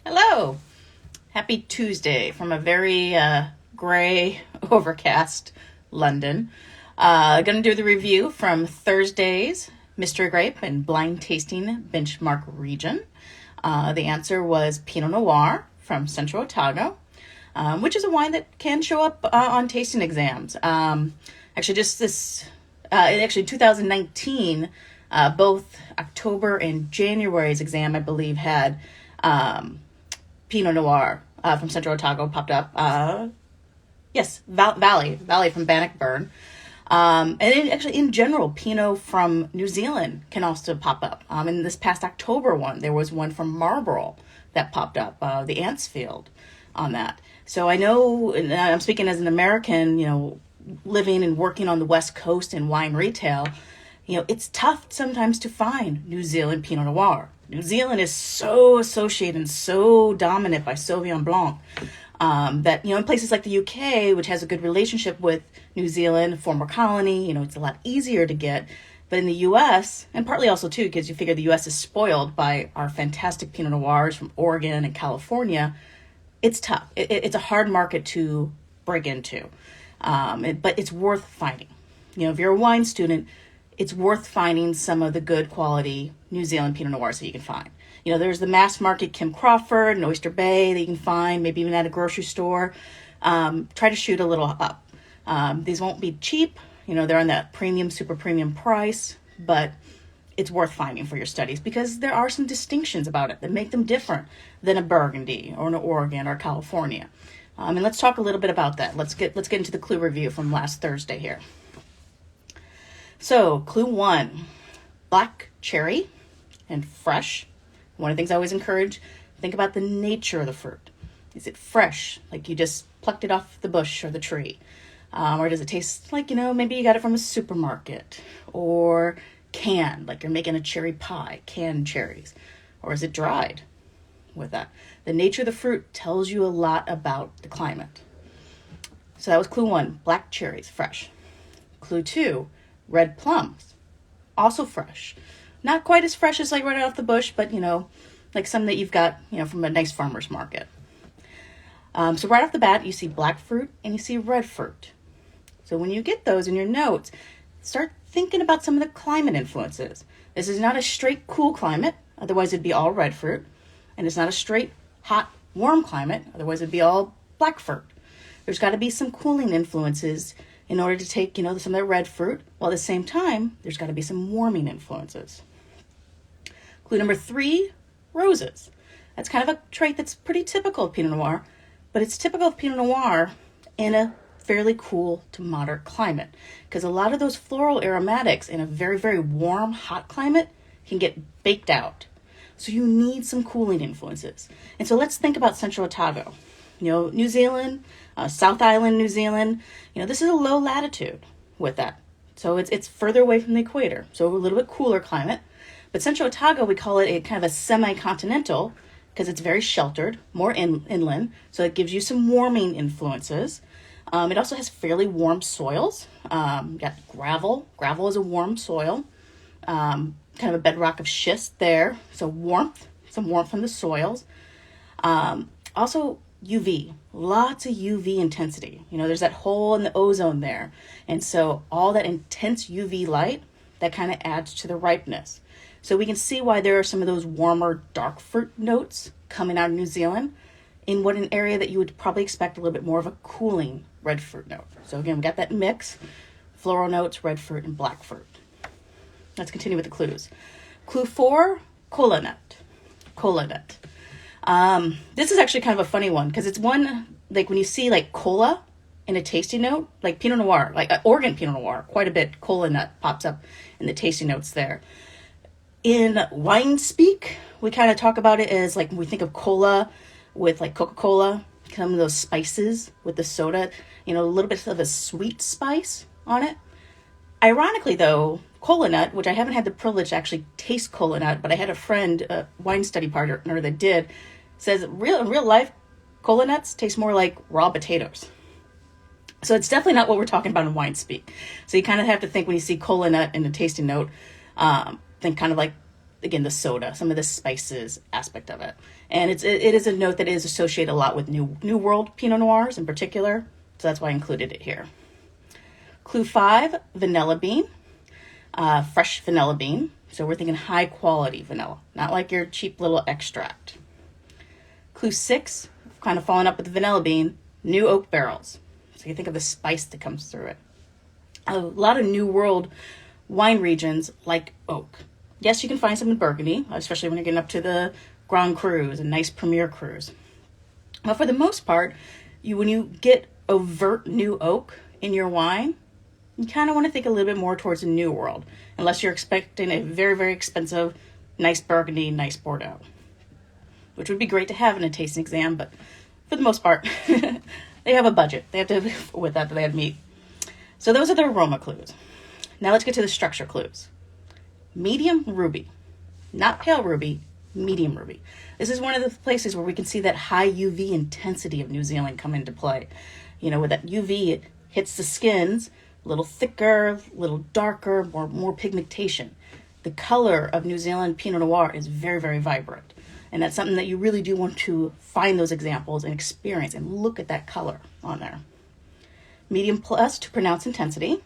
Hello. Happy Tuesday from a very gray, overcast London. Going to do the review from Thursday's Mystery Grape and Blind Tasting Benchmark Region. The answer was Pinot Noir from Central Otago, which is a wine that can show up on tasting exams. Actually, 2019, both October and January's exam, I believe, had Pinot Noir from Central Otago popped up. Yes, Valley from Bannockburn. And in general, Pinot from New Zealand can also pop up. In this past October one, there was one from Marlborough that popped up, the Antsfield on that. So I know, and I'm speaking as an American, living and working on the West Coast in wine retail, it's tough sometimes to find New Zealand Pinot Noir. New Zealand is so associated and so dominant by Sauvignon Blanc that, in places like the UK, which has a good relationship with New Zealand, former colony, it's a lot easier to get. But in the US, and partly also too, because you figure the US is spoiled by our fantastic Pinot Noirs from Oregon and California, it's tough. It's a hard market to break into. But it's worth finding. If you're a wine student, it's worth finding some of the good quality New Zealand Pinot Noirs that you can find. There's the mass market Kim Crawford and Oyster Bay that you can find, maybe even at a grocery store. Try to shoot a little up. These won't be cheap. They're on that premium, super premium price, but it's worth finding for your studies because there are some distinctions about it that make them different than a Burgundy or an Oregon or California. And let's talk a little bit about that. Let's get into the clue review from last Thursday here. So, clue 1, black cherry and fresh. One of the things I always encourage, think about the nature of the fruit. Is it fresh, like you just plucked it off the bush or the tree? Or does it taste like, maybe you got it from a supermarket? Or canned, like you're making a cherry pie, canned cherries? Or is it dried with that? The nature of the fruit tells you a lot about the climate. So that was clue 1, black cherries, fresh. Clue 2, red plums, also fresh. Not quite as fresh as like right off the bush, but like some that you've got, from a nice farmer's market. So right off the bat, you see black fruit and you see red fruit. So when you get those in your notes, start thinking about some of the climate influences. This is not a straight cool climate, otherwise it'd be all red fruit. And it's not a straight hot, warm climate, otherwise it'd be all black fruit. There's got to be some cooling influences in order to take, some of the red fruit, while at the same time, there's got to be some warming influences. Clue number 3, roses. That's kind of a trait that's pretty typical of Pinot Noir, but it's typical of Pinot Noir in a fairly cool to moderate climate, because a lot of those floral aromatics in a very, very warm, hot climate can get baked out. So you need some cooling influences. And so let's think about Central Otago. New Zealand, South Island, New Zealand, this is a low latitude with that. So it's further away from the equator. So a little bit cooler climate. But Central Otago, we call it a kind of a semi-continental because it's very sheltered, more inland. So it gives you some warming influences. It also has fairly warm soils. You got gravel. Gravel is a warm soil. Kind of a bedrock of schist there. So some warmth from the soils. Also, UV, lots of UV intensity. There's that hole in the ozone there. And so all that intense UV light, that kind of adds to the ripeness. So we can see why there are some of those warmer dark fruit notes coming out of New Zealand in what an area that you would probably expect a little bit more of a cooling red fruit note. So again, we got that mix, floral notes, red fruit, and black fruit. Let's continue with the clues. Clue 4, cola nut. Cola nut. This is actually kind of a funny one because it's one, like when you see like cola in a tasting note, like Pinot Noir, like Oregon Pinot Noir, quite a bit cola nut pops up in the tasting notes there. In wine speak, we kind of talk about it as like when we think of cola with like Coca-Cola, some of those spices with the soda, a little bit of a sweet spice on it. Ironically though, cola nut, which I haven't had the privilege to actually taste cola nut, but I had a friend, a wine study partner that did, says in real life, cola nuts taste more like raw potatoes. So it's definitely not what we're talking about in wine speak. So you kind of have to think when you see cola nut in a tasting note, think kind of like again, the soda, some of the spices aspect of it. And it is a note that is associated a lot with New World Pinot Noirs in particular. So that's why I included it here. Clue 5, vanilla bean, fresh vanilla bean. So we're thinking high quality vanilla, not like your cheap little extract. Clue 6, kind of following up with the vanilla bean, new oak barrels. So you think of the spice that comes through it. A lot of New World wine regions like oak. Yes, you can find some in Burgundy, especially when you're getting up to the Grand Crus and nice Premier Crus. But for the most part, when you get overt new oak in your wine, you kind of want to think a little bit more towards the New World, unless you're expecting a very, very expensive, nice Burgundy, nice Bordeaux, which would be great to have in a tasting exam, but for the most part, they have a budget. They have to, with that, they have to meet. So those are the aroma clues. Now let's get to the structure clues. Medium ruby, not pale ruby, medium ruby. This is one of the places where we can see that high UV intensity of New Zealand come into play. You know, with that UV, it hits the skins, a little thicker, a little darker, more pigmentation. The color of New Zealand Pinot Noir is very, very vibrant. And that's something that you really do want to find those examples and experience and look at that color on there. Medium plus to pronounced intensity.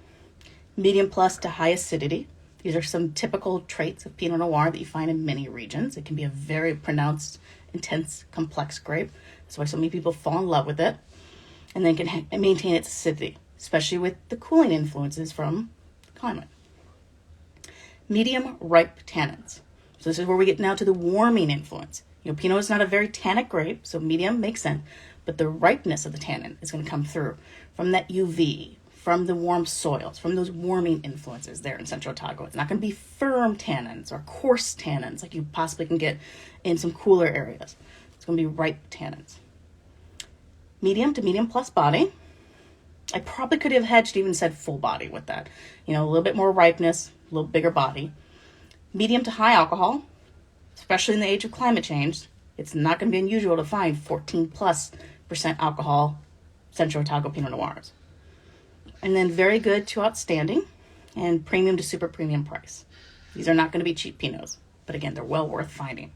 Medium plus to high acidity. These are some typical traits of Pinot Noir that you find in many regions. It can be a very pronounced, intense, complex grape. That's why so many people fall in love with it. And then can maintain its acidity, especially with the cooling influences from the climate. Medium ripe tannins. So this is where we get now to the warming influence. You know, Pinot is not a very tannic grape, so medium makes sense. But the ripeness of the tannin is going to come through from that UV, from the warm soils, from those warming influences there in Central Otago. It's not going to be firm tannins or coarse tannins like you possibly can get in some cooler areas. It's going to be ripe tannins. Medium to medium plus body. I probably could have hedged, even said full body with that. You know, a little bit more ripeness, a little bigger body. Medium to high alcohol, especially in the age of climate change. It's not going to be unusual to find 14+% alcohol Central Otago Pinot Noirs. And then very good to outstanding and premium to super premium price. These are not going to be cheap Pinots, but again, they're well worth finding.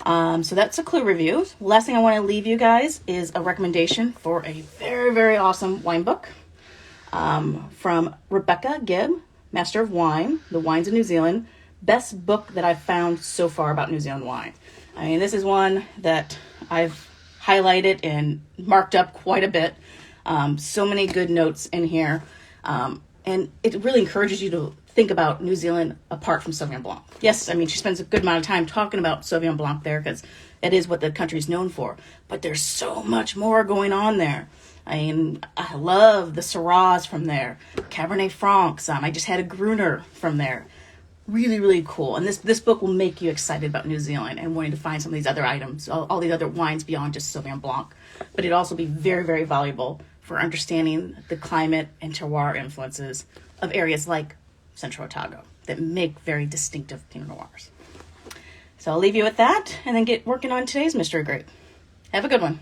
So that's a clue review. Last thing I want to leave you guys is a recommendation for a very, very awesome wine book from Rebecca Gibb, Master of Wine, The Wines of New Zealand. Best book that I've found so far about New Zealand wine. I mean, this is one that I've highlighted and marked up quite a bit. So many good notes in here. And it really encourages you to think about New Zealand apart from Sauvignon Blanc. Yes, I mean, she spends a good amount of time talking about Sauvignon Blanc there because it is what the country's known for. But there's so much more going on there. I mean, I love the Syrahs from there. Cabernet Francs. I just had a Gruner from there. Really, really cool. And this book will make you excited about New Zealand and wanting to find some of these other items, all these other wines beyond just Sauvignon Blanc. But it'd also be very, very valuable for understanding the climate and terroir influences of areas like Central Otago that make very distinctive Pinot Noirs. So I'll leave you with that and then get working on today's mystery grape. Have a good one.